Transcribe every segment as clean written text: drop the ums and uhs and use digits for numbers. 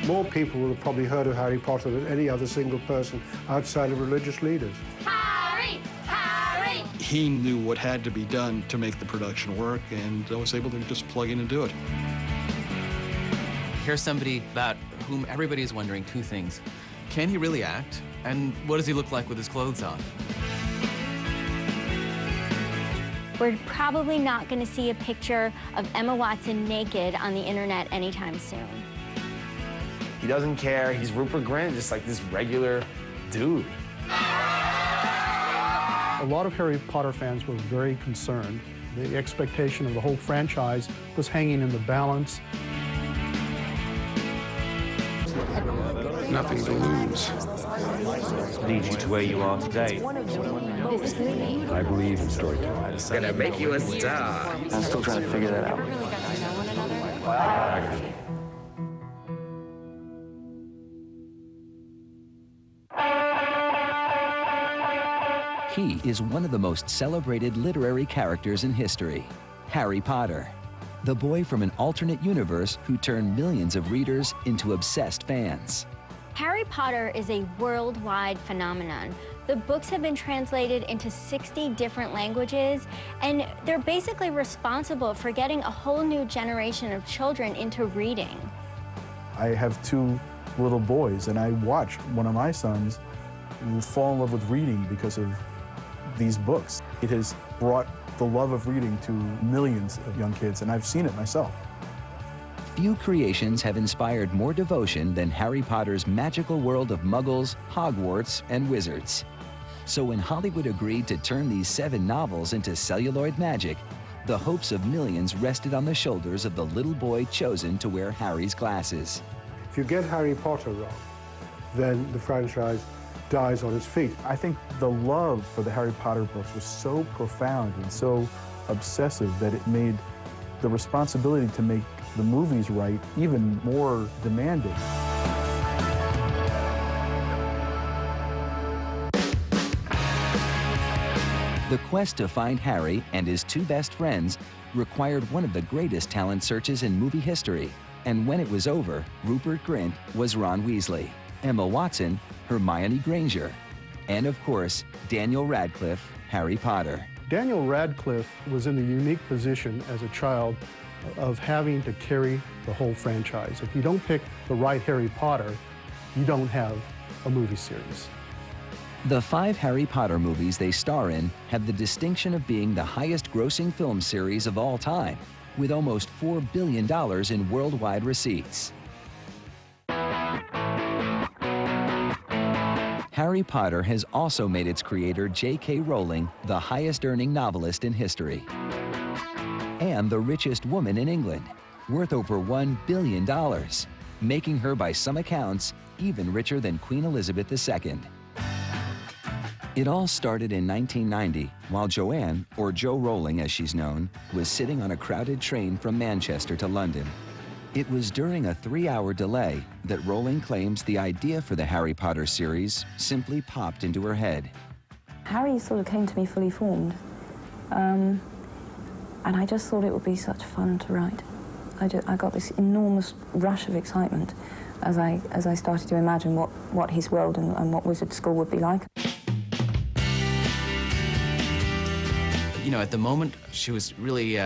More people will have probably heard of Harry Potter than any other single person outside of religious leaders. Harry! Harry! He knew what had to be done to make the production work, and was able to just plug in and do it. Here's somebody about whom everybody is wondering two things. Can he really act? And what does he look like with his clothes on? We're probably not going to see a picture of Emma Watson naked on the internet anytime soon. He doesn't care. He's Rupert Grint, just like this regular dude. A lot of Harry Potter fans were very concerned. The expectation of the whole franchise was hanging in the balance. Nothing to lose. Leads you to where you are today. I believe in storytelling. It's gonna make you a star. I'm still trying to figure that out. He is one of the most celebrated literary characters in history, Harry Potter, the boy from an alternate universe who turned millions of readers into obsessed fans. Harry Potter is a worldwide phenomenon. The books have been translated into 60 different languages, and they're basically responsible for getting a whole new generation of children into reading. I have two little boys, and I watched one of my sons fall in love with reading because of these books. It has brought the love of reading to millions of young kids, and I've seen it myself. Few creations have inspired more devotion than Harry Potter's magical world of muggles, Hogwarts, and wizards. So when Hollywood agreed to turn these 7 novels into celluloid magic, the hopes of millions rested on the shoulders of the little boy chosen to wear Harry's glasses. If you get Harry Potter wrong, then the franchise dies on its feet. I think the love for the Harry Potter books was so profound and so obsessive that it made the responsibility to make the movies right even more demanding. The quest to find Harry and his 2 best friends required one of the greatest talent searches in movie history. And when it was over, Rupert Grint was Ron Weasley, Emma Watson, Hermione Granger, and of course, Daniel Radcliffe, Harry Potter. Daniel Radcliffe was in the unique position as a child of having to carry the whole franchise. If you don't pick the right Harry Potter, you don't have a movie series. The 5 Harry Potter movies they star in have the distinction of being the highest-grossing film series of all time, with almost $4 billion in worldwide receipts. Harry Potter has also made its creator, J.K. Rowling, the highest-earning novelist in history, and the richest woman in England, worth over $1 billion, making her, by some accounts, even richer than Queen Elizabeth II. It all started in 1990, while Joanne, or Jo Rowling as she's known, was sitting on a crowded train from Manchester to London. It was during a 3-hour delay that Rowling claims the idea for the Harry Potter series simply popped into her head. Harry sort of came to me fully formed, and I just thought it would be such fun to write. I got this enormous rush of excitement as I started to imagine what his world and what Wizard School would be like. You know, at the moment, she was really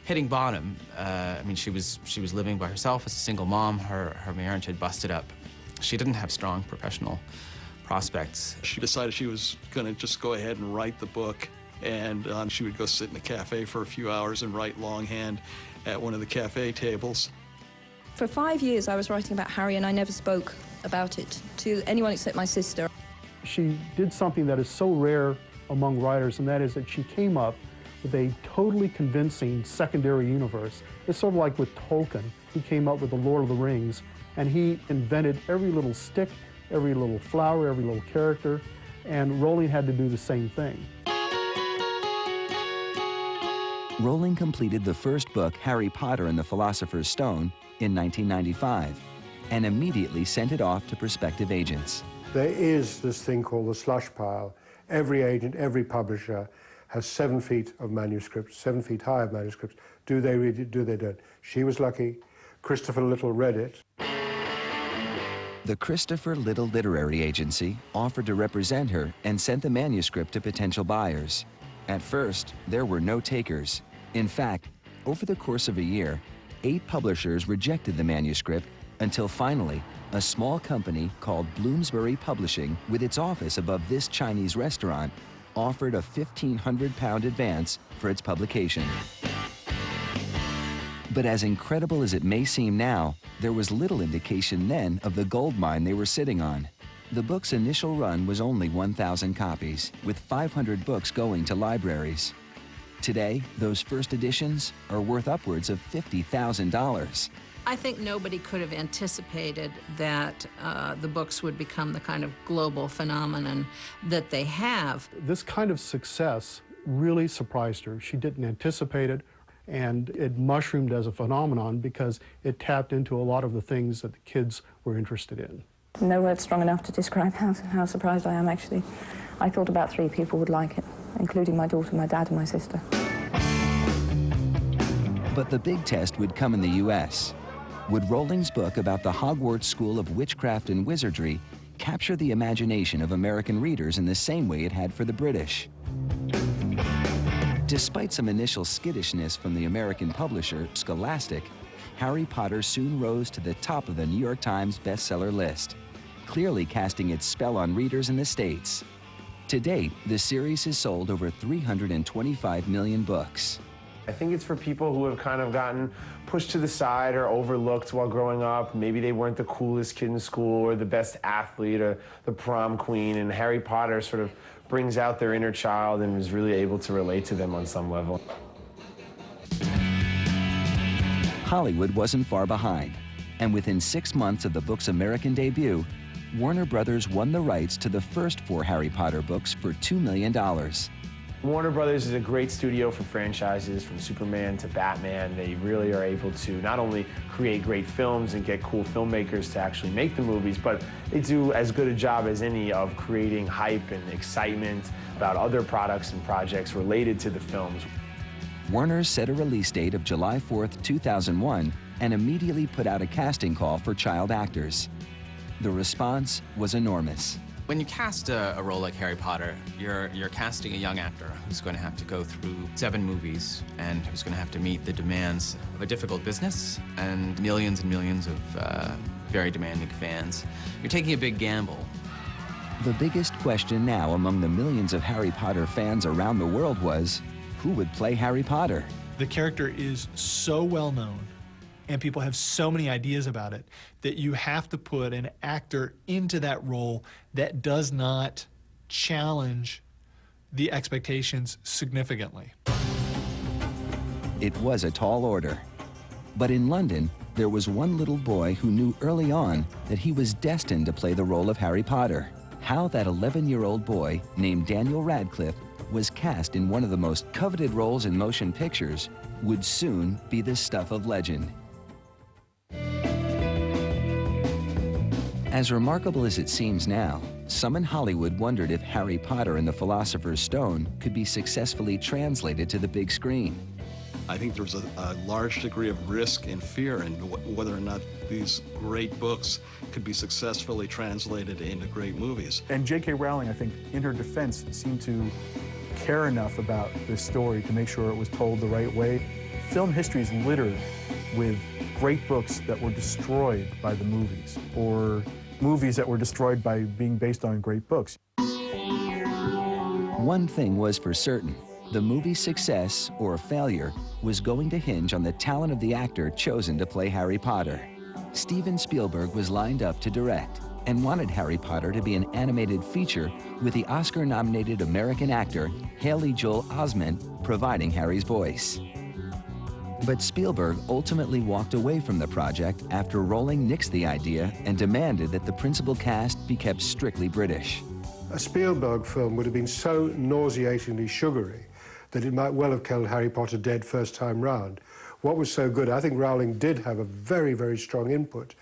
hitting bottom. I mean, she was living by herself as a single mom. Her marriage had busted up. She didn't have strong professional prospects. She decided she was going to just go ahead and write the book, and she would go sit in a cafe for a few hours and write longhand at one of the cafe tables. For 5 years, I was writing about Harry, and I never spoke about it to anyone except my sister. She did something that is so rare among writers, and that is that she came up with a totally convincing secondary universe. It's sort of like with Tolkien. He came up with the Lord of the Rings, and he invented every little stick, every little flower, every little character, and Rowling had to do the same thing. Rowling completed the first book, Harry Potter and the Philosopher's Stone, in 1995, and immediately sent it off to prospective agents. There is this thing called the slush pile. Every agent, every publisher has 7 feet of manuscripts, 7 feet high of manuscripts. Do they read it? Do they don't? She was lucky. Christopher Little read it. The Christopher Little Literary Agency offered to represent her and sent the manuscript to potential buyers. At first, there were no takers. In fact, over the course of a year, 8 publishers rejected the manuscript until finally, a small company called Bloomsbury Publishing, with its office above this Chinese restaurant, offered a £1,500 advance for its publication. But as incredible as it may seem now, there was little indication then of the gold mine they were sitting on. The book's initial run was only 1,000 copies, with 500 books going to libraries. Today, those first editions are worth upwards of $50,000. I think nobody could have anticipated that the books would become the kind of global phenomenon that they have. This kind of success really surprised her. She didn't anticipate it, and it mushroomed as a phenomenon because it tapped into a lot of the things that the kids were interested in. No word strong enough to describe how surprised I am, actually. I thought about 3 people would like it, including my daughter, my dad, and my sister. But the big test would come in the U.S. Would Rowling's book about the Hogwarts School of Witchcraft and Wizardry capture the imagination of American readers in the same way it had for the British? Despite some initial skittishness from the American publisher, Scholastic, Harry Potter soon rose to the top of the New York Times bestseller list, clearly casting its spell on readers in the States. To date, the series has sold over 325 million books. I think it's for people who have kind of gotten pushed to the side or overlooked while growing up. Maybe they weren't the coolest kid in school or the best athlete or the prom queen, and Harry Potter sort of brings out their inner child and is really able to relate to them on some level. Hollywood wasn't far behind, and within 6 months of the book's American debut, Warner Brothers won the rights to the first 4 Harry Potter books for $2 million. Warner Brothers is a great studio for franchises, from Superman to Batman. They really are able to not only create great films and get cool filmmakers to actually make the movies, but they do as good a job as any of creating hype and excitement about other products and projects related to the films. Warner set a release date of July 4th, 2001, and immediately put out a casting call for child actors. The response was enormous. When you cast a role like Harry Potter, you're casting a young actor who's going to have to go through 7 movies and who's going to have to meet the demands of a difficult business and millions of very demanding fans. You're taking a big gamble. The biggest question now among the millions of Harry Potter fans around the world was, who would play Harry Potter? The character is so well known, and people have so many ideas about it, that you have to put an actor into that role that does not challenge the expectations significantly. It was a tall order. But in London, there was one little boy who knew early on that he was destined to play the role of Harry Potter. How that 11-year-old boy named Daniel Radcliffe was cast in one of the most coveted roles in motion pictures would soon be the stuff of legend. As remarkable as it seems now, some in Hollywood wondered if Harry Potter and the Philosopher's Stone could be successfully translated to the big screen. I think there's a large degree of risk and fear in whether or not these great books could be successfully translated into great movies. And J.K. Rowling, I think, in her defense, seemed to care enough about this story to make sure it was told the right way. Film history is littered with great books that were destroyed by the movies, or movies that were destroyed by being based on great books. One thing was for certain. The movie's success or failure was going to hinge on the talent of the actor chosen to play Harry Potter. Steven Spielberg was lined up to direct and wanted Harry Potter to be an animated feature with the Oscar-nominated American actor Haley Joel Osment providing Harry's voice. But Spielberg ultimately walked away from the project after Rowling nixed the idea and demanded that the principal cast be kept strictly British. A Spielberg film would have been so nauseatingly sugary that it might well have killed Harry Potter dead first time round. What was so good, I think Rowling did have a very, very strong input,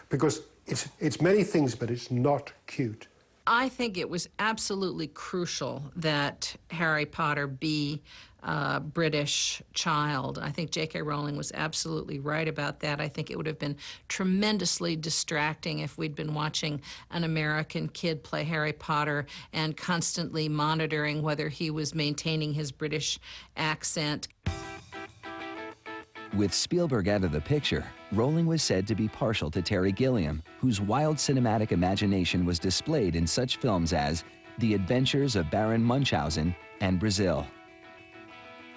because it's many things, but it's not cute. I think it was absolutely crucial that Harry Potter be a British child. I think J.K. Rowling was absolutely right about that. I think it would have been tremendously distracting if we'd been watching an American kid play Harry Potter and constantly monitoring whether he was maintaining his British accent. With Spielberg out of the picture, Rowling was said to be partial to Terry Gilliam, whose wild cinematic imagination was displayed in such films as The Adventures of Baron Munchausen and Brazil.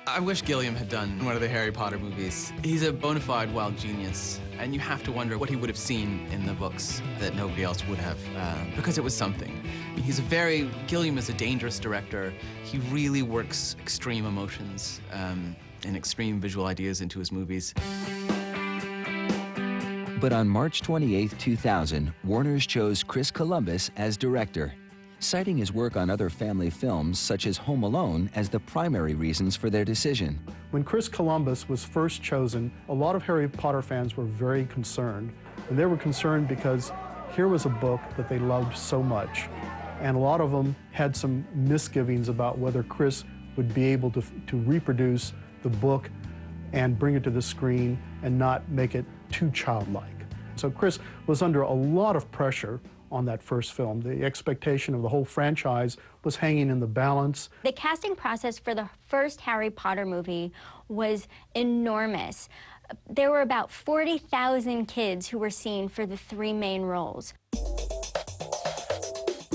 I wish Gilliam had done one of the Harry Potter movies. He's a bona fide wild genius, and you have to wonder what he would have seen in the books that nobody else would have, because it was something. I mean, Gilliam is a dangerous director. He really works extreme emotions and extreme visual ideas into his movies. But on March 28, 2000, Warner's chose Chris Columbus as director, citing his work on other family films such as Home Alone as the primary reasons for their decision. When Chris Columbus was first chosen, a lot of Harry Potter fans were very concerned. And they were concerned because here was a book that they loved so much. And a lot of them had some misgivings about whether Chris would be able to reproduce the book and bring it to the screen and not make it too childlike. So Chris was under a lot of pressure on that first film. The expectation of the whole franchise was hanging in the balance. The casting process for the first Harry Potter movie was enormous. There were about 40,000 kids who were seen for the 3 main roles.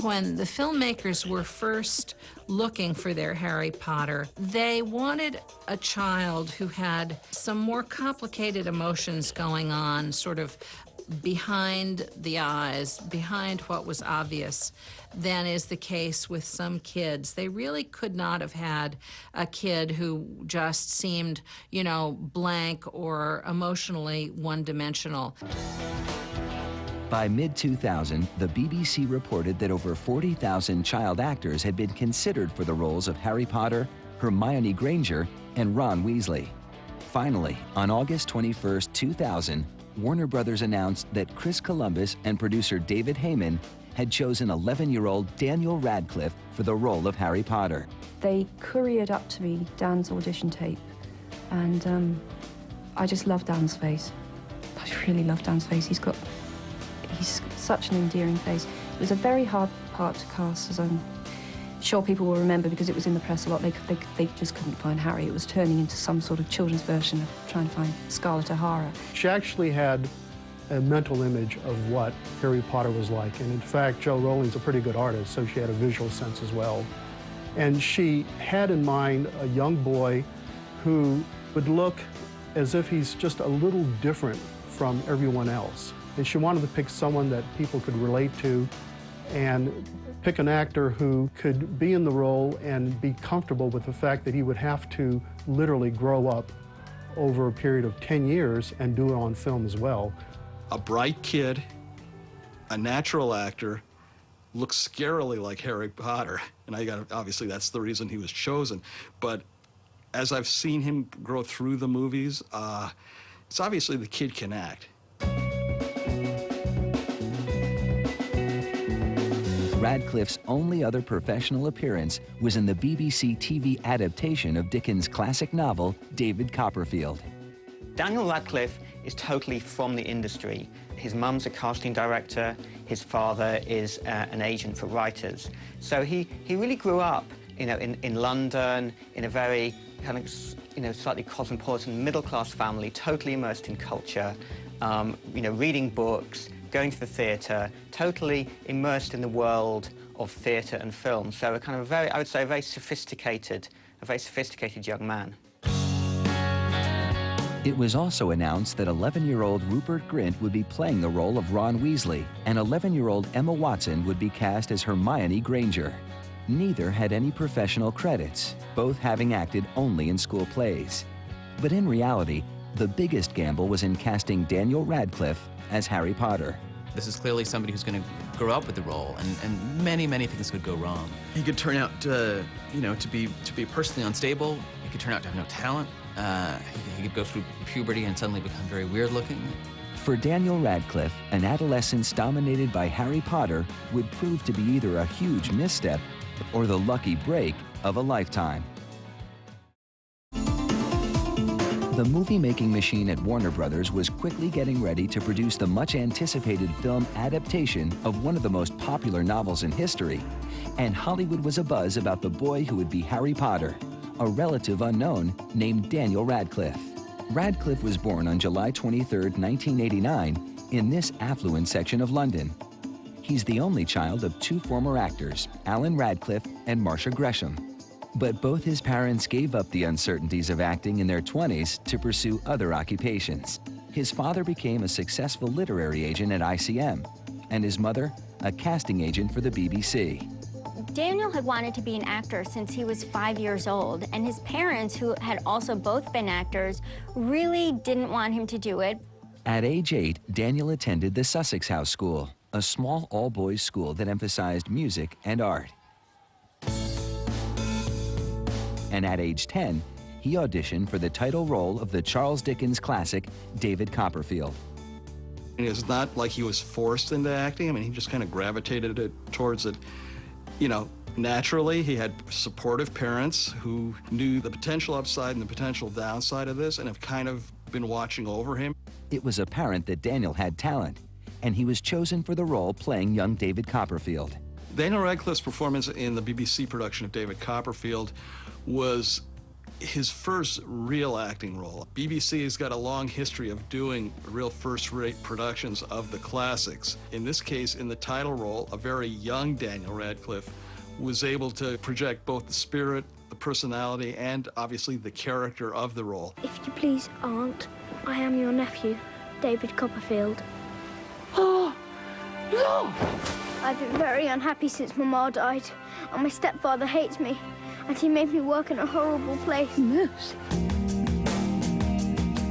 When the filmmakers were first looking for their Harry Potter, they wanted a child who had some more complicated emotions going on, sort of behind the eyes, behind what was obvious, than is the case with some kids. They really could not have had a kid who just seemed, you know, blank or emotionally one-dimensional. By mid-2000, the BBC reported that over 40,000 child actors had been considered for the roles of Harry Potter, Hermione Granger, and Ron Weasley. Finally, on August 21, 2000, Warner Brothers announced that Chris Columbus and producer David Heyman had chosen 11-year-old Daniel Radcliffe for the role of Harry Potter. They couriered up to me Dan's audition tape, and I just love Dan's face. I really love Dan's face. He's such an endearing face. It was a very hard part to cast, as I'm sure people will remember, because it was in the press a lot. They just couldn't find Harry. It was turning into some sort of children's version of trying to find Scarlett O'Hara. She actually had a mental image of what Harry Potter was like. And in fact, Jo Rowling's a pretty good artist, so she had a visual sense as well. And she had in mind a young boy who would look as if he's just a little different from everyone else. And she wanted to pick someone that people could relate to and pick an actor who could be in the role and be comfortable with the fact that he would have to literally grow up over a period of 10 years and do it on film as well. A bright kid, a natural actor, looks scarily like Harry Potter. And obviously that's the reason he was chosen. But as I've seen him grow through the movies, it's obviously the kid can act. Radcliffe's only other professional appearance was in the BBC TV adaptation of Dickens' classic novel, David Copperfield. Daniel Radcliffe is totally from the industry. His mum's a casting director, his father is an agent for writers. So he really grew up, you know, in London, in a very kind of, you know, slightly cosmopolitan middle-class family, totally immersed in culture, you know, reading books, going to the theatre, totally immersed in the world of theatre and film. So a kind of I would say a very sophisticated young man. It was also announced that 11-year-old Rupert Grint would be playing the role of Ron Weasley, and 11-year-old Emma Watson would be cast as Hermione Granger. Neither had any professional credits, both having acted only in school plays. But in reality, the biggest gamble was in casting Daniel Radcliffe as Harry Potter. This is clearly somebody who's going to grow up with the role, and many, many things could go wrong. He could turn out to, you know, to be personally unstable. He could turn out to have no talent. He could go through puberty and suddenly become very weird looking. For Daniel Radcliffe, an adolescence dominated by Harry Potter would prove to be either a huge misstep or the lucky break of a lifetime. The movie-making machine at Warner Brothers was quickly getting ready to produce the much-anticipated film adaptation of one of the most popular novels in history, and Hollywood was abuzz about the boy who would be Harry Potter, a relative unknown named Daniel Radcliffe. Radcliffe was born on July 23, 1989, in this affluent section of London. He's the only child of two former actors, Alan Radcliffe and Marcia Gresham. But both his parents gave up the uncertainties of acting in their 20s to pursue other occupations. His father became a successful literary agent at ICM, and his mother, a casting agent for the BBC. Daniel had wanted to be an actor since he was 5 years old, and his parents, who had also both been actors, really didn't want him to do it. At age 8, Daniel attended the Sussex House School, a small all-boys school that emphasized music and art. And at age 10, he auditioned for the title role of the Charles Dickens classic, David Copperfield. It's not like he was forced into acting. I mean, he just kind of gravitated towards it, you know, naturally. He had supportive parents who knew the potential upside and the potential downside of this and have kind of been watching over him. It was apparent that Daniel had talent, and he was chosen for the role playing young David Copperfield. Daniel Radcliffe's performance in the BBC production of David Copperfield was his first real acting role. BBC has got a long history of doing real first-rate productions of the classics. In this case, in the title role, a very young Daniel Radcliffe was able to project both the spirit, the personality, and obviously the character of the role. If you please, Aunt, I am your nephew, David Copperfield. Oh, no! I've been very unhappy since Mama died, and my stepfather hates me, and he made me work in a horrible place. Yes.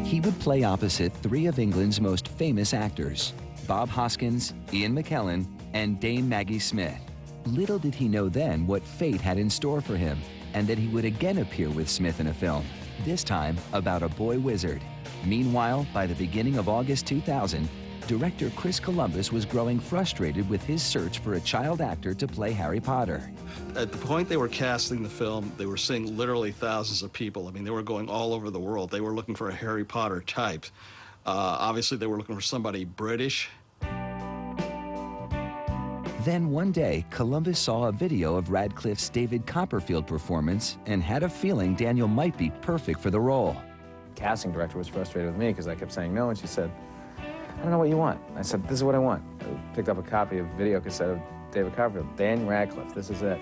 He would play opposite three of England's most famous actors, Bob Hoskins, Ian McKellen, and Dame Maggie Smith. Little did he know then what fate had in store for him, and that he would again appear with Smith in a film, this time about a boy wizard. Meanwhile, by the beginning of August 2000, director Chris Columbus was growing frustrated with his search for a child actor to play Harry Potter. At the point they were casting the film, they were seeing literally thousands of people. I mean, they were going all over the world. They were looking for a Harry Potter type. Obviously, they were looking for somebody British. Then one day, Columbus saw a video of Radcliffe's David Copperfield performance and had a feeling Daniel might be perfect for the role. The casting director was frustrated with me because I kept saying no, and she said, I don't know what you want. I said, this is what I want. I picked up a copy of video cassette of David Copperfield, Dan Radcliffe, this is it.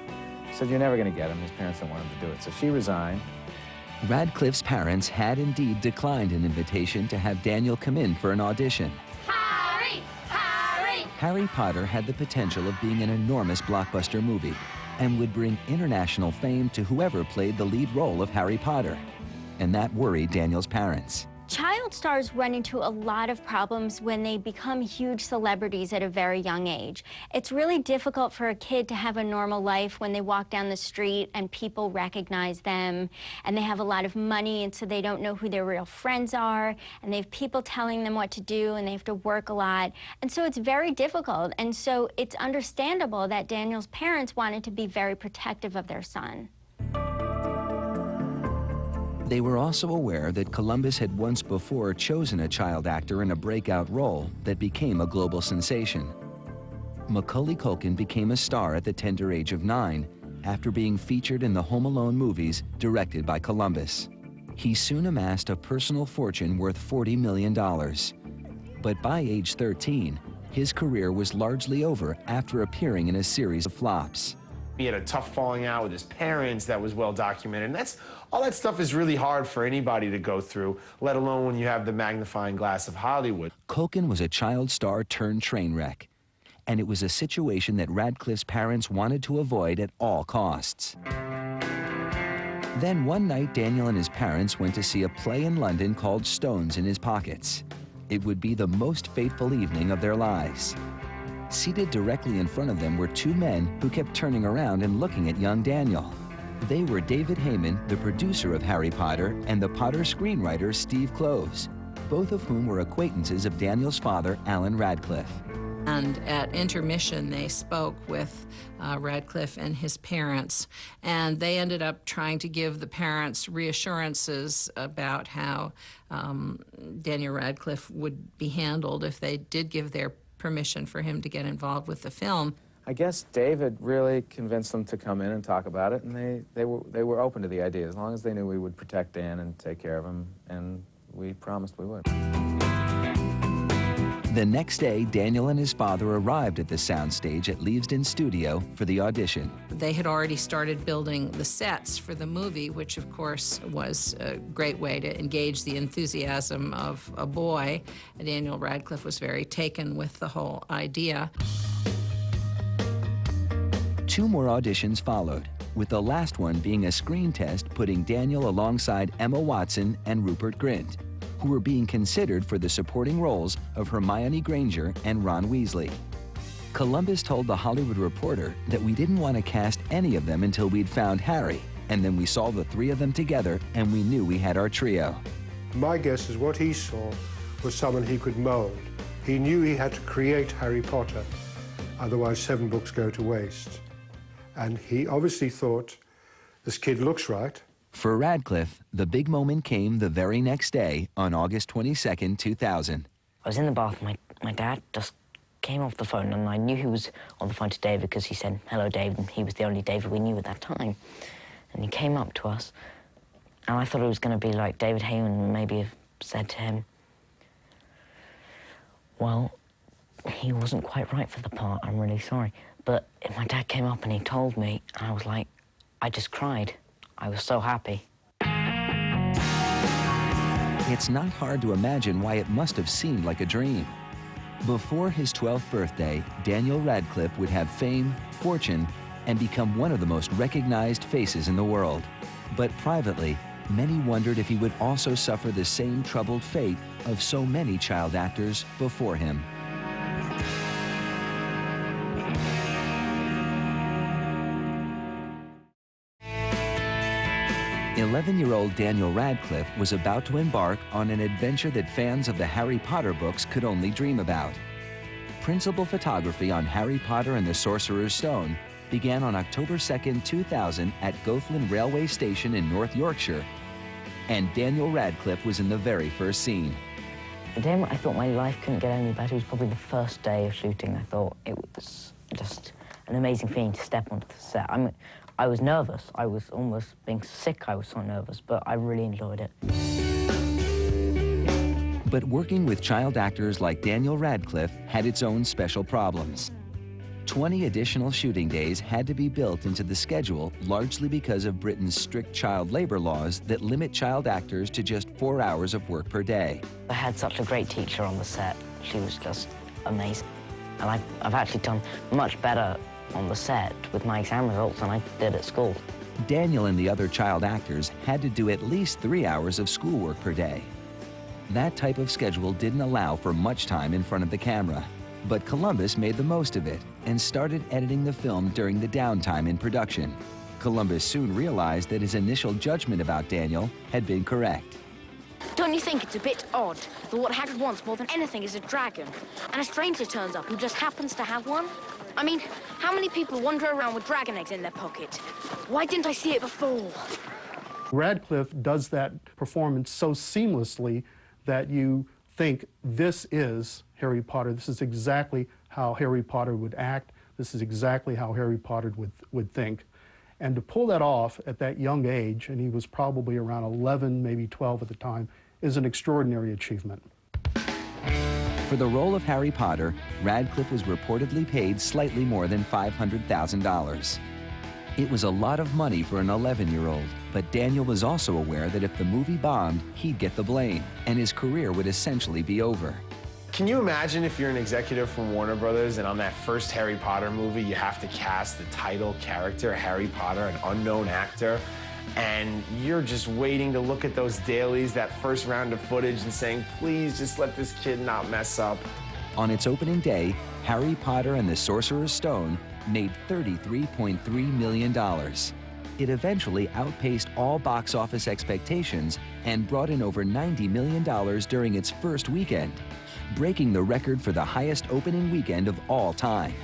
She said, you're never going to get him. His parents don't want him to do it. So she resigned. Radcliffe's parents had indeed declined an invitation to have Daniel come in for an audition. Harry! Harry! Harry Potter had the potential of being an enormous blockbuster movie and would bring international fame to whoever played the lead role of Harry Potter. And that worried Daniel's parents. Child stars run into a lot of problems when they become huge celebrities at a very young age. It's really difficult for a kid to have a normal life when they walk down the street and people recognize them, and they have a lot of money, and so they don't know who their real friends are, and they have people telling them what to do, and they have to work a lot. And so it's very difficult, and so it's understandable that Daniel's parents wanted to be very protective of their son. They were also aware that Columbus had once before chosen a child actor in a breakout role that became a global sensation. Macaulay Culkin became a star at the tender age of 9 after being featured in the Home Alone movies directed by Columbus. He soon amassed a personal fortune worth $40 million. But by age 13, his career was largely over after appearing in a series of flops. He had a tough falling out with his parents that was well documented. And all that stuff is really hard for anybody to go through, let alone when you have the magnifying glass of Hollywood. Culkin was a child star turned train wreck, and it was a situation that Radcliffe's parents wanted to avoid at all costs. Then one night, Daniel and his parents went to see a play in London called Stones in His Pockets. It would be the most fateful evening of their lives. Seated directly in front of them were two men who kept turning around and looking at young Daniel. They were David Heyman, the producer of Harry Potter, and the Potter screenwriter Steve Kloves. both of whom were acquaintances of Daniel's father, Alan Radcliffe. And at intermission, they spoke with Radcliffe and his parents, and they ended up trying to give the parents reassurances about how Daniel Radcliffe would be handled if they did give their permission for him to get involved with the film. I guess David really convinced them to come in and talk about it, and they were open to the idea, as long as they knew we would protect Dan and take care of him, and we promised we would. The next day, Daniel and his father arrived at the soundstage at Leavesden Studio for the audition. They had already started building the sets for the movie, which of course was a great way to engage the enthusiasm of a boy. And Daniel Radcliffe was very taken with the whole idea. 2 more auditions followed, with the last one being a screen test putting Daniel alongside Emma Watson and Rupert Grint, who were being considered for the supporting roles of Hermione Granger and Ron Weasley. Columbus told The Hollywood Reporter that we didn't want to cast any of them until we'd found Harry, and then we saw the 3 of them together and we knew we had our trio. My guess is what he saw was someone he could mold. He knew he had to create Harry Potter, otherwise 7 books go to waste. And he obviously thought, this kid looks right. For Radcliffe, the big moment came the very next day on August 22nd, 2000. I was in the bath, my dad just came off the phone, and I knew he was on the phone to David because he said, "Hello, David," and he was the only David we knew at that time. And he came up to us, and I thought it was going to be like David Heyman maybe have said to him, "Well, he wasn't quite right for the part, I'm really sorry." But my dad came up and he told me, and I was like, I just cried. I was so happy. It's not hard to imagine why it must have seemed like a dream. Before his 12th birthday, Daniel Radcliffe would have fame, fortune, and become one of the most recognized faces in the world. But privately, many wondered if he would also suffer the same troubled fate of so many child actors before him. 11-year-old Daniel Radcliffe was about to embark on an adventure that fans of the Harry Potter books could only dream about. Principal photography on Harry Potter and the Sorcerer's Stone began on October 2nd, 2000 at Goathland Railway Station in North Yorkshire, and Daniel Radcliffe was in the very first scene. The day I thought my life couldn't get any better was probably the first day of shooting. I thought it was just an amazing feeling to step onto the set. I was nervous. I was almost being sick. I was so nervous, but I really enjoyed it. But working with child actors like Daniel Radcliffe had its own special problems. 20 additional shooting days had to be built into the schedule, largely because of Britain's strict child labor laws that limit child actors to just 4 hours of work per day. I had such a great teacher on the set. She was just amazing. And I've actually done much better on the set with my exam results than I did at school. Daniel and the other child actors had to do at least 3 hours of schoolwork per day. That type of schedule didn't allow for much time in front of the camera, but Columbus made the most of it and started editing the film during the downtime in production. Columbus soon realized that his initial judgment about Daniel had been correct. Don't you think it's a bit odd that what Hagrid wants more than anything is a dragon, and a stranger turns up who just happens to have one? I mean, how many people wander around with dragon eggs in their pocket? Why didn't I see it before? Radcliffe does that performance so seamlessly that you think this is Harry Potter. This is exactly how Harry Potter would act. This is exactly how Harry Potter would think. And to pull that off at that young age, and he was probably around 11, maybe 12 at the time, is an extraordinary achievement. For the role of Harry Potter, Radcliffe was reportedly paid slightly more than $500,000. It was a lot of money for an 11-year-old, but Daniel was also aware that if the movie bombed, he'd get the blame, and his career would essentially be over. Can you imagine if you're an executive from Warner Brothers and on that first Harry Potter movie, you have to cast the title character, Harry Potter, an unknown actor, and you're just waiting to look at those dailies, that first round of footage, and saying, please just let this kid not mess up. On its opening day, Harry Potter and the Sorcerer's Stone made $33.3 million. It eventually outpaced all box office expectations and brought in over $90 million during its first weekend, breaking the record for the highest opening weekend of all time.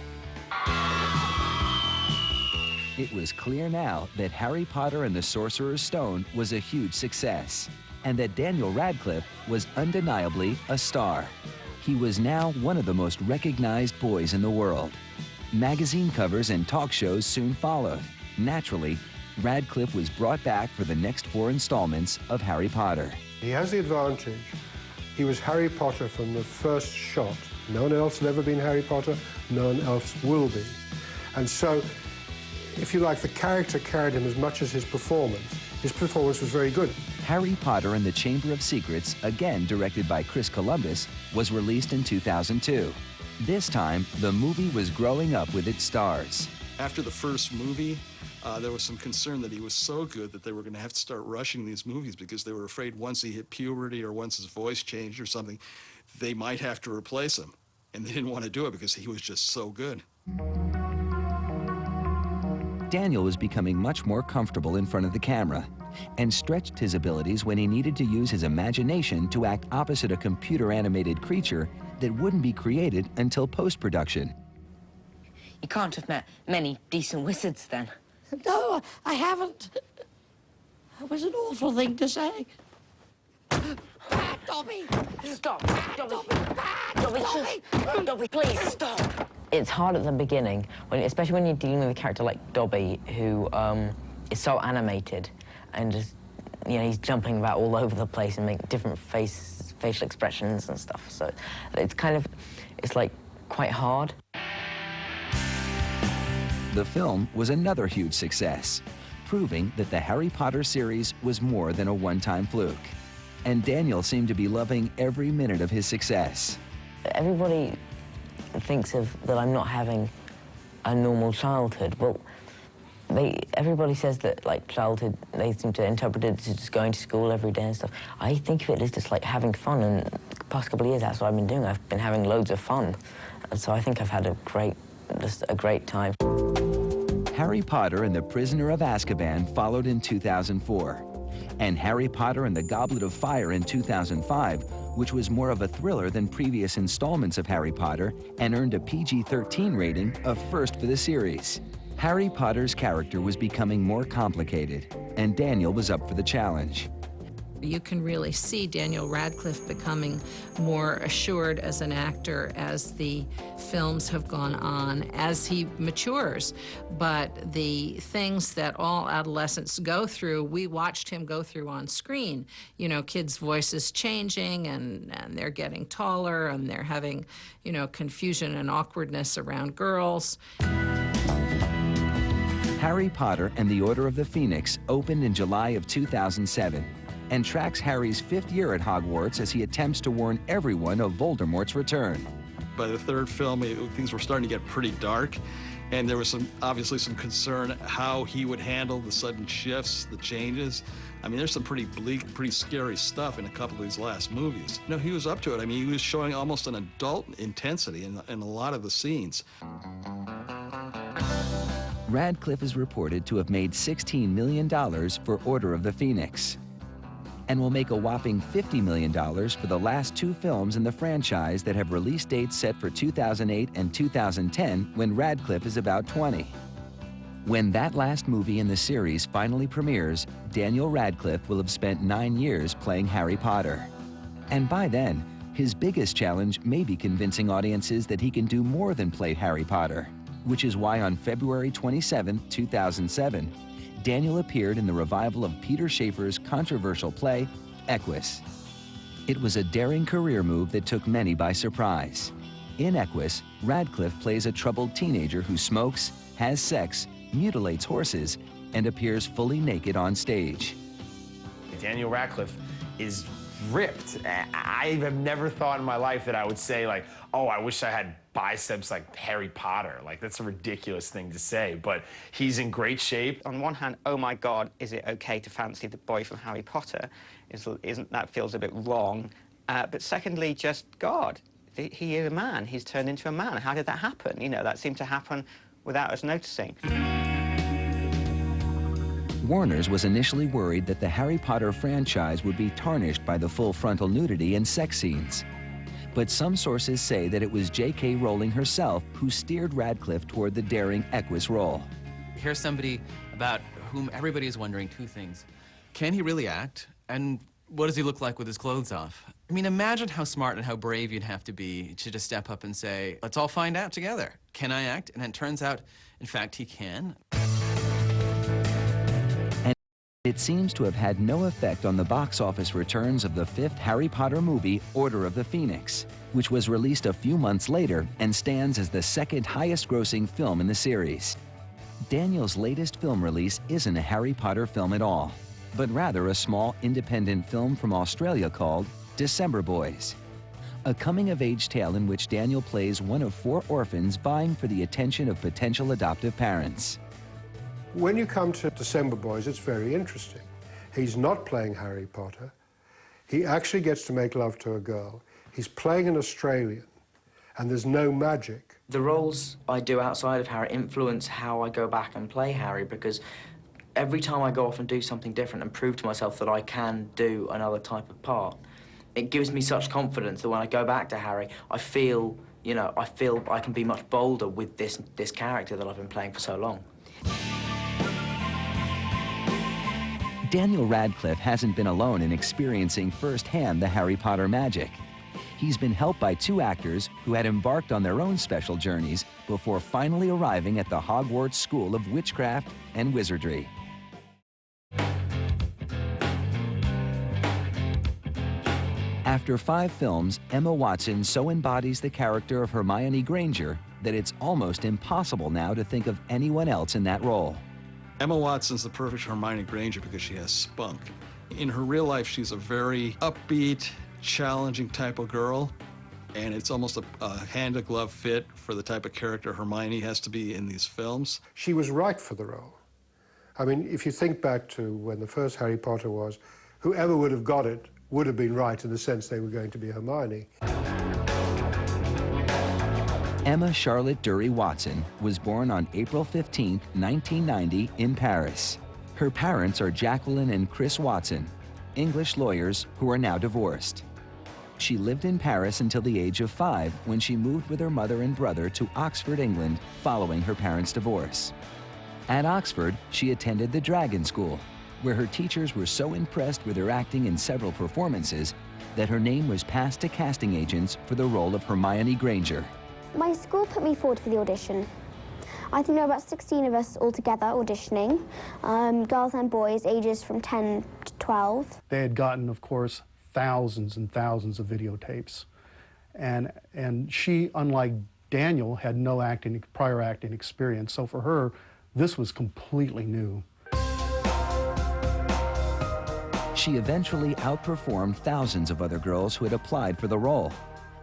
It was clear now that Harry Potter and the Sorcerer's Stone was a huge success, and that Daniel Radcliffe was undeniably a star. He was now one of the most recognized boys in the world. Magazine covers and talk shows soon followed. Naturally, Radcliffe was brought back for the next 4 installments of Harry Potter. He has the advantage. He was Harry Potter from the first shot. No one else had ever been Harry Potter. No one else will be. And so, if you like, the character carried him as much as his performance. His performance was very good. Harry Potter and the Chamber of Secrets, again directed by Chris Columbus, was released in 2002. This time, the movie was growing up with its stars. After the first movie, there was some concern that he was so good that they were going to have to start rushing these movies because they were afraid once he hit puberty or once his voice changed or something, they might have to replace him. And they didn't want to do it because he was just so good. Daniel was becoming much more comfortable in front of the camera and stretched his abilities when he needed to use his imagination to act opposite a computer-animated creature that wouldn't be created until post-production. You can't have met many decent wizards then. No, I haven't. That was an awful thing to say. Dobby! Stop! Dobby! Dobby! Dobby, please stop! It's hard at the beginning, especially when you're dealing with a character like Dobby, who is so animated and just, you know, he's jumping about all over the place and making different facial expressions and stuff. So it's kind of, it's like quite hard. The film was another huge success, proving that the Harry Potter series was more than a one-time fluke. And Daniel seemed to be loving every minute of his success. Everybody thinks that I'm not having a normal childhood. Well, everybody says that, like, childhood, they seem to interpret it as just going to school every day and stuff. I think of it as just like having fun, and the past couple of years, that's what I've been doing. I've been having loads of fun. And so I think I've had just a great time. Harry Potter and the Prisoner of Azkaban followed in 2004, and Harry Potter and the Goblet of Fire in 2005, which was more of a thriller than previous installments of Harry Potter and earned a PG-13 rating, a first for the series. Harry Potter's character was becoming more complicated, and Daniel was up for the challenge. You can really see Daniel Radcliffe becoming more assured as an actor as the films have gone on, as he matures. But the things that all adolescents go through, we watched him go through on screen. You know, kids' voices changing, and they're getting taller, and they're having, you know, confusion and awkwardness around girls. Harry Potter and the Order of the Phoenix opened in July of 2007. And tracks Harry's 5th year at Hogwarts as he attempts to warn everyone of Voldemort's return. By the third film, things were starting to get pretty dark, and there was obviously some concern how he would handle the sudden shifts, the changes. I mean, there's some pretty bleak, pretty scary stuff in a couple of these last movies. No, he was up to it. I mean, he was showing almost an adult intensity in a lot of the scenes. Radcliffe is reported to have made $16 million for Order of the Phoenix, and will make a whopping $50 million for the last 2 films in the franchise that have release dates set for 2008 and 2010 when Radcliffe is about 20. When that last movie in the series finally premieres, Daniel Radcliffe will have spent 9 years playing Harry Potter. And by then, his biggest challenge may be convincing audiences that he can do more than play Harry Potter, which is why on February 27, 2007, Daniel appeared in the revival of Peter Shaffer's controversial play, Equus. It was a daring career move that took many by surprise. In Equus, Radcliffe plays a troubled teenager who smokes, has sex, mutilates horses, and appears fully naked on stage. Daniel Radcliffe is ripped. I have never thought in my life that I would say, like, oh, I wish I had biceps like Harry Potter. Like, that's a ridiculous thing to say, but he's in great shape. On one hand, oh my God, is it okay to fancy the boy from Harry Potter? Isn't that feels a bit wrong? But secondly, just God. He is a man. He's turned into a man. How did that happen? You know, that seemed to happen without us noticing. Warner's was initially worried that the Harry Potter franchise would be tarnished by the full frontal nudity and sex scenes. But some sources say that it was J.K. Rowling herself who steered Radcliffe toward the daring Equus role. Here's somebody about whom everybody is wondering two things. Can he really act? And what does he look like with his clothes off? I mean, imagine how smart and how brave you'd have to be to just step up and say, let's all find out together. Can I act? And it turns out, in fact, he can. And it seems to have had no effect on the box office returns of the fifth Harry Potter movie, Order of the Phoenix, which was released a few months later and stands as the second highest-grossing film in the series. Daniel's latest film release isn't a Harry Potter film at all, but rather a small independent film from Australia called December Boys, a coming-of-age tale in which Daniel plays one of 4 orphans vying for the attention of potential adoptive parents. When you come to December Boys, it's very interesting. He's not playing Harry Potter. He actually gets to make love to a girl. He's playing an Australian, and there's no magic. The roles I do outside of Harry influence how I go back and play Harry, because every time I go off and do something different and prove to myself that I can do another type of part, it gives me such confidence that when I go back to Harry, I feel, you know, I can be much bolder with this character that I've been playing for so long. Daniel Radcliffe hasn't been alone in experiencing firsthand the Harry Potter magic. He's been helped by 2 actors who had embarked on their own special journeys before finally arriving at the Hogwarts School of Witchcraft and Wizardry. After 5 films, Emma Watson so embodies the character of Hermione Granger that it's almost impossible now to think of anyone else in that role. Emma Watson's the perfect Hermione Granger because she has spunk. In her real life, she's a very upbeat, challenging type of girl, and it's almost a hand-to-glove fit for the type of character Hermione has to be in these films. She was right for the role. I mean, if you think back to when the first Harry Potter was, whoever would have got it would have been right in the sense they were going to be Hermione. Emma Charlotte Dury Watson was born on April 15, 1990, in Paris. Her parents are Jacqueline and Chris Watson, English lawyers who are now divorced. She lived in Paris until the age of 5 when she moved with her mother and brother to Oxford, England, following her parents' divorce. At Oxford, she attended the Dragon School, where her teachers were so impressed with her acting in several performances that her name was passed to casting agents for the role of Hermione Granger. My school put me forward for the audition. I think there were about 16 of us all together auditioning, girls and boys, ages from 10 to 12. They had gotten, of course, thousands and thousands of videotapes. And she, unlike Daniel, had no prior acting experience. So for her, this was completely new. She eventually outperformed thousands of other girls who had applied for the role.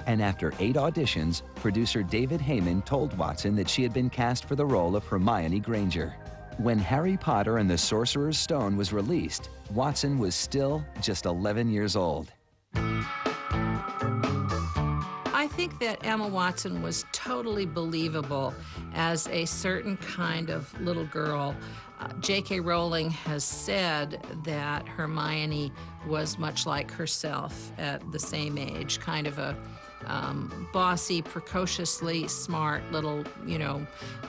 And after 8 auditions, producer David Heyman told Watson that she had been cast for the role of Hermione Granger. When Harry Potter and the Sorcerer's Stone was released, Watson was still just 11 years old. I think that Emma Watson was totally believable as a certain kind of little girl. J.K. Rowling has said that Hermione was much like herself at the same age, kind of a bossy, precociously smart little,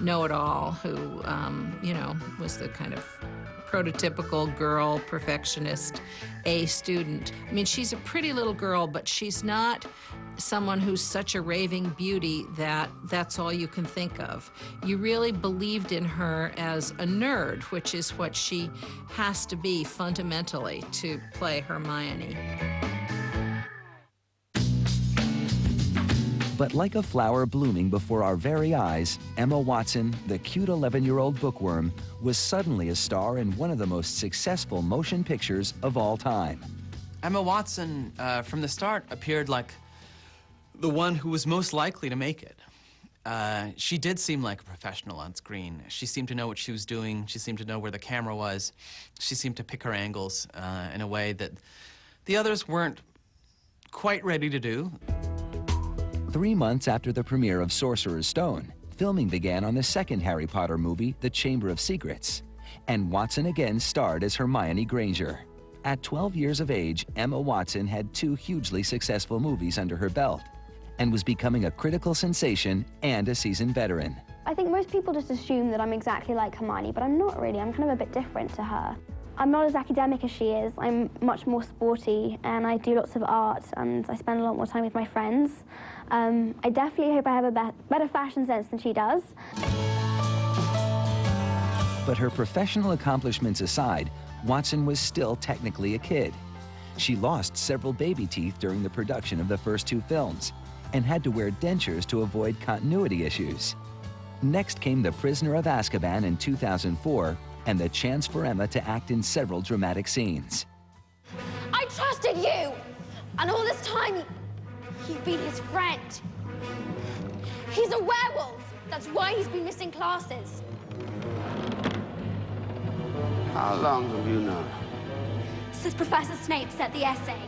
know-it-all who, was the kind of prototypical girl, perfectionist, A student. I mean, she's a pretty little girl, but she's not someone who's such a raving beauty that that's all you can think of. You really believed in her as a nerd, which is what she has to be fundamentally to play Hermione. But like a flower blooming before our very eyes, Emma Watson, the cute 11-year-old bookworm, was suddenly a star in one of the most successful motion pictures of all time. Emma Watson, from the start, appeared like the one who was most likely to make it. She did seem like a professional on screen. She seemed to know what she was doing. She seemed to know where the camera was. She seemed to pick her angles in a way that the others weren't quite ready to do. 3 months after the premiere of Sorcerer's Stone, filming began on the second Harry Potter movie, The Chamber of Secrets. And Watson again starred as Hermione Granger. At 12 years of age, Emma Watson had 2 hugely successful movies under her belt and was becoming a critical sensation and a seasoned veteran. I think most people just assume that I'm exactly like Hermione, but I'm not really. I'm kind of a bit different to her. I'm not as academic as she is. I'm much more sporty, and I do lots of art, and I spend a lot more time with my friends. I definitely hope I have a better fashion sense than she does. But her professional accomplishments aside, Watson was still technically a kid. She lost several baby teeth during the production of the first 2 films and had to wear dentures to avoid continuity issues. Next came The Prisoner of Azkaban in 2004 and the chance for Emma to act in several dramatic scenes. I trusted you, and all this time, you've been his friend. He's a werewolf. That's why he's been missing classes. How long have you known? Since Professor Snape said the essay.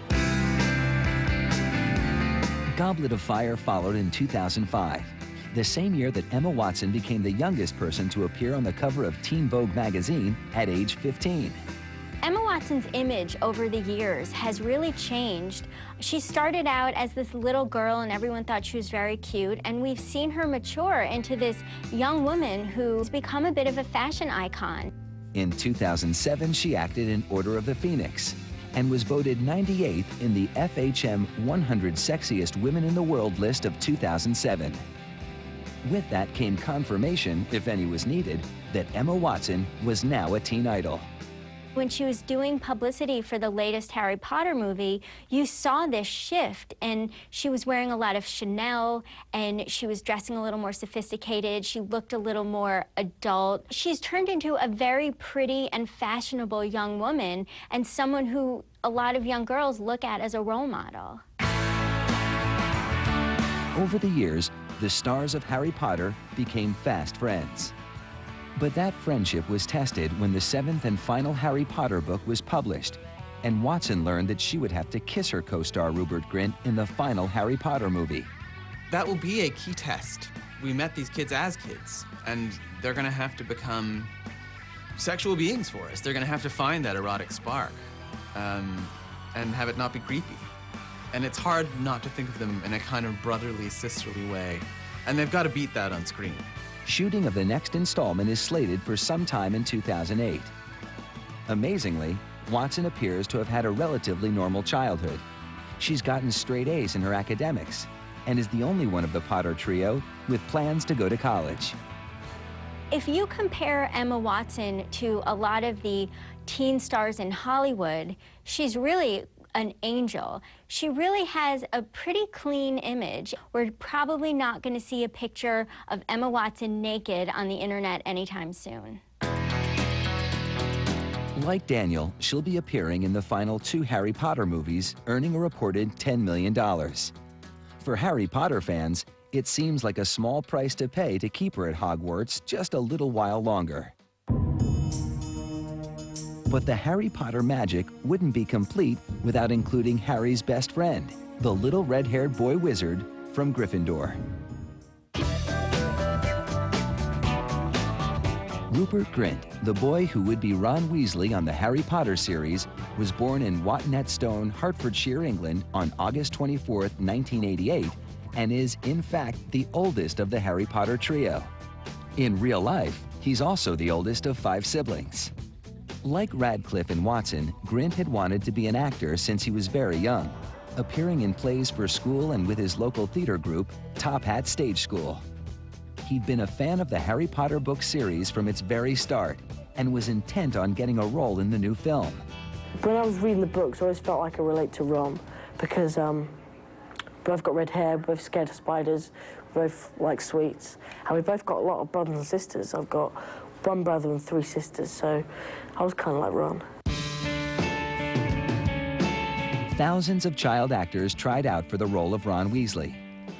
Goblet of Fire followed in 2005, the same year that Emma Watson became the youngest person to appear on the cover of Teen Vogue magazine at age 15. Emma Watson's image over the years has really changed. She started out as this little girl and everyone thought she was very cute, and we've seen her mature into this young woman who's become a bit of a fashion icon. In 2007, she acted in Order of the Phoenix and was voted 98th in the FHM 100 Sexiest Women in the World list of 2007. With that came confirmation, if any was needed, that Emma Watson was now a teen idol. When she was doing publicity for the latest Harry Potter movie, you saw this shift, and she was wearing a lot of Chanel, and she was dressing a little more sophisticated. She looked a little more adult. She's turned into a very pretty and fashionable young woman, and someone who a lot of young girls look at as a role model. Over the years, the stars of Harry Potter became fast friends. But that friendship was tested when the 7th and final Harry Potter book was published, and Watson learned that she would have to kiss her co-star Rupert Grint in the final Harry Potter movie. That will be a key test. We met these kids as kids, and they're gonna have to become sexual beings for us. They're gonna have to find that erotic spark, and have it not be creepy. And it's hard not to think of them in a kind of brotherly, sisterly way. And they've got to beat that on screen. Shooting of the next installment is slated for sometime in 2008. Amazingly, Watson appears to have had a relatively normal childhood. She's gotten straight A's in her academics and is the only one of the Potter trio with plans to go to college. If you compare Emma Watson to a lot of the teen stars in Hollywood, she's really an angel. She really has a pretty clean image. We're probably not going to see a picture of Emma Watson naked on the internet anytime soon. Like Daniel, she'll be appearing in the final 2 Harry Potter movies, earning a reported $10 million. For Harry Potter fans, it seems like a small price to pay to keep her at Hogwarts just a little while longer. But the Harry Potter magic wouldn't be complete without including Harry's best friend, the little red-haired boy wizard from Gryffindor. Rupert Grint, the boy who would be Ron Weasley on the Harry Potter series, was born in Watnet Stone, Hertfordshire, England on August 24, 1988, and is, in fact, the oldest of the Harry Potter trio. In real life, he's also the oldest of 5 siblings. Like Radcliffe and Watson, Grint had wanted to be an actor since he was very young, appearing in plays for school and with his local theater group, Top Hat Stage School. He'd been a fan of the Harry Potter book series from its very start and was intent on getting a role in the new film. When I was reading the books, I always felt like I relate to Ron because both got red hair, both scared of spiders, both like sweets, and we both got a lot of brothers and sisters. I've got 1 brother and 3 sisters, so I was kind of like Ron. Thousands of child actors tried out for the role of Ron Weasley,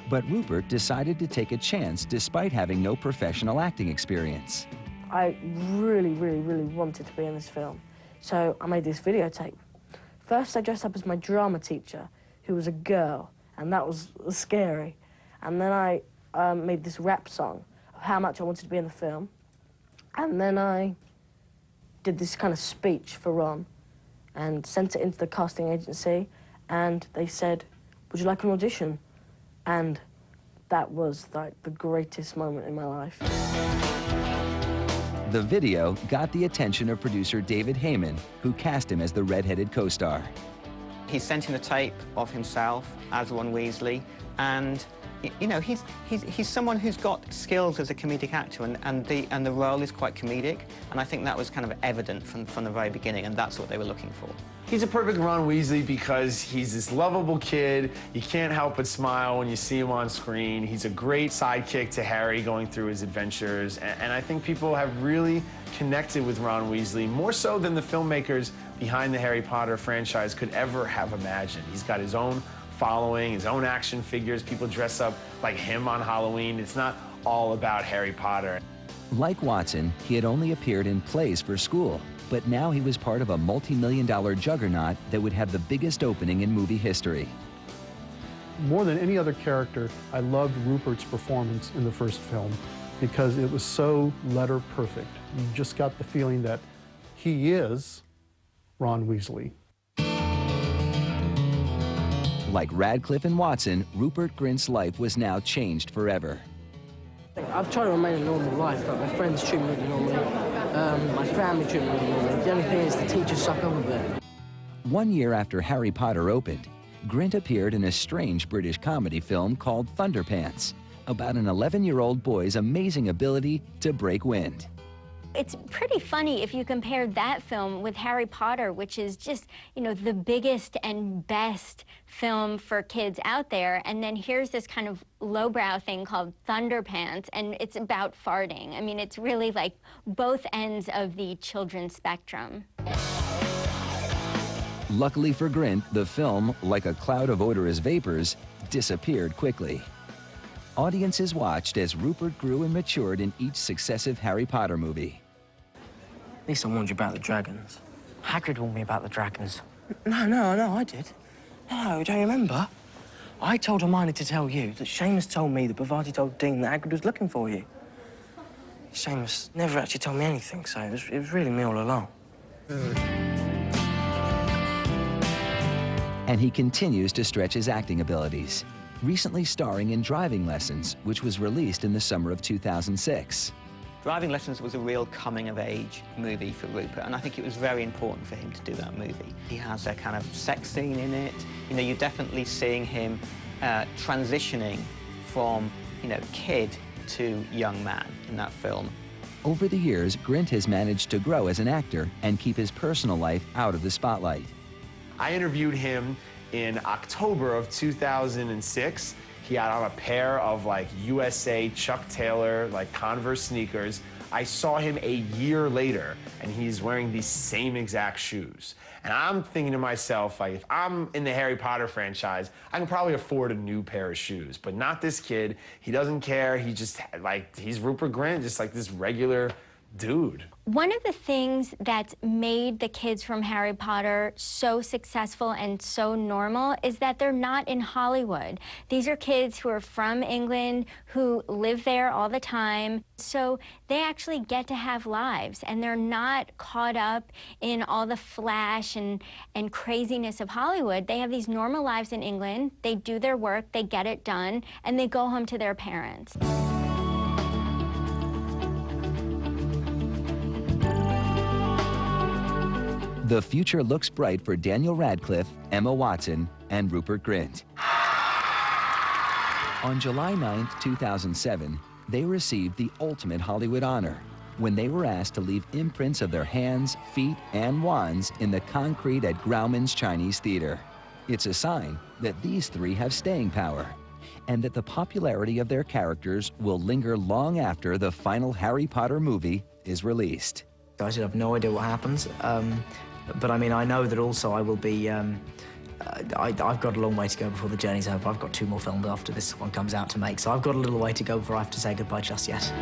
but Rupert decided to take a chance despite having no professional acting experience. I really, really, really wanted to be in this film, so I made this videotape. First, I dressed up as my drama teacher, who was a girl, and that was scary. And then I made this rap song of how much I wanted to be in the film. And then I did this kind of speech for Ron and sent it into the casting agency, and they said, "Would you like an audition?" And that was like the greatest moment in my life. The video got the attention of producer David Heyman, who cast him as the red-headed co-star. He sent in a tape of himself as Ron Weasley, and you know, he's someone who's got skills as a comedic actor, and the role is quite comedic, and I think that was kind of evident from the very beginning, and that's what they were looking for. He's a perfect Ron Weasley because he's this lovable kid. You can't help but smile when you see him on screen. He's a great sidekick to Harry going through his adventures, and I think people have really connected with Ron Weasley, more so than the filmmakers behind the Harry Potter franchise could ever have imagined. He's got his own following, his own action figures. People dress up like him on Halloween. It's not all about Harry Potter. Like Watson, he had only appeared in plays for school, but now he was part of a multi-million-dollar juggernaut that would have the biggest opening in movie history. More than any other character, I loved Rupert's performance in the first film because it was so letter perfect. You just got the feeling that he is Ron Weasley. Like Radcliffe and Watson, Rupert Grint's life was now changed forever. I've tried to remain a normal life, but my friends treat me really normally. My family treat me really normally. The only thing is the teachers suck up a bit. 1 year after Harry Potter opened, Grint appeared in a strange British comedy film called Thunderpants, about an 11-year-old boy's amazing ability to break wind. It's pretty funny if you compare that film with Harry Potter, which is just, you know, the biggest and best film for kids out there. And then here's this kind of lowbrow thing called Thunderpants, and it's about farting. I mean, it's really like both ends of the children's spectrum. Luckily for Grint, the film, like a cloud of odorous vapors, disappeared quickly. Audiences watched as Rupert grew and matured in each successive Harry Potter movie. At least I warned you about the dragons. Hagrid warned me about the dragons. No, I did. No, don't you remember? I told Hermione to tell you that Seamus told me that Bavati told Dean that Hagrid was looking for you. Seamus never actually told me anything, so it was really me all along. And he continues to stretch his acting abilities, recently starring in Driving Lessons, which was released in the summer of 2006. Driving Lessons was a real coming-of-age movie for Rupert, and I think it was very important for him to do that movie. He has a kind of sex scene in it. You know, you're definitely seeing him transitioning from, you know, kid to young man in that film. Over the years, Grint has managed to grow as an actor and keep his personal life out of the spotlight. I interviewed him in October of 2006. He had on a pair of like USA Chuck Taylor, like Converse sneakers. I saw him a year later and he's wearing these same exact shoes. And I'm thinking to myself, like, if I'm in the Harry Potter franchise, I can probably afford a new pair of shoes, but not this kid. He doesn't care. He just, like, he's Rupert Grint, just like this regular dude. One of the things that's made the kids from Harry Potter so successful and so normal is that they're not in Hollywood. These are kids who are from England, who live there all the time. So they actually get to have lives, and they're not caught up in all the flash and craziness of Hollywood. They have these normal lives in England. They do their work, they get it done, and they go home to their parents. The future looks bright for Daniel Radcliffe, Emma Watson, and Rupert Grint. On July 9, 2007, they received the ultimate Hollywood honor when they were asked to leave imprints of their hands, feet, and wands in the concrete at Grauman's Chinese Theater. It's a sign that these three have staying power and that the popularity of their characters will linger long after the final Harry Potter movie is released. I still have no idea what happens. But I mean, I know that also I will be, I've got a long way to go before the journey's over. I've got 2 more films after this one comes out to make, so I've got a little way to go before I have to say goodbye just yet.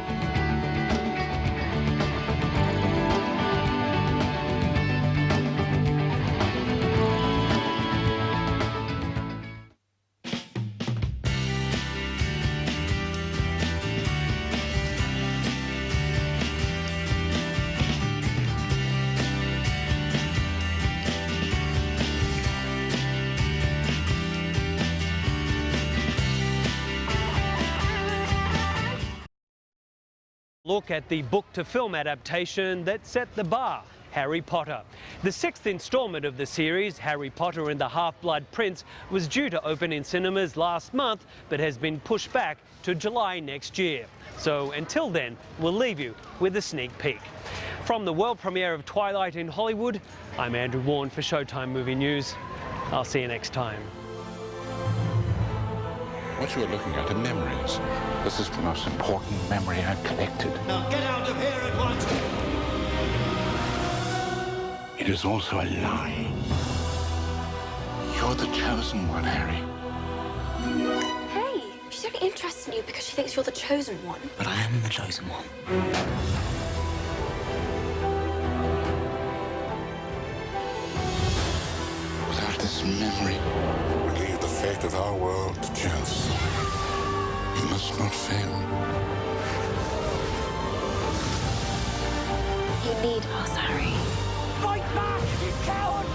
Look at the book-to-film adaptation that set the bar, Harry Potter. The 6th installment of the series, Harry Potter and the Half-Blood Prince, was due to open in cinemas last month, but has been pushed back to July next year. So until then, we'll leave you with a sneak peek. From the world premiere of Twilight in Hollywood, I'm Andrew Warren for Showtime Movie News. I'll see you next time. What you are looking at are memories. This is the most important memory I've collected. Now get out of here at once! It is also a lie. You're the chosen one, Harry. Hey, she's only interested in you because she thinks you're the chosen one. But I am the chosen one. Without this memory, we leave the fate of our world to chance. You must not fail. You need us, Harry. Fight back, you coward!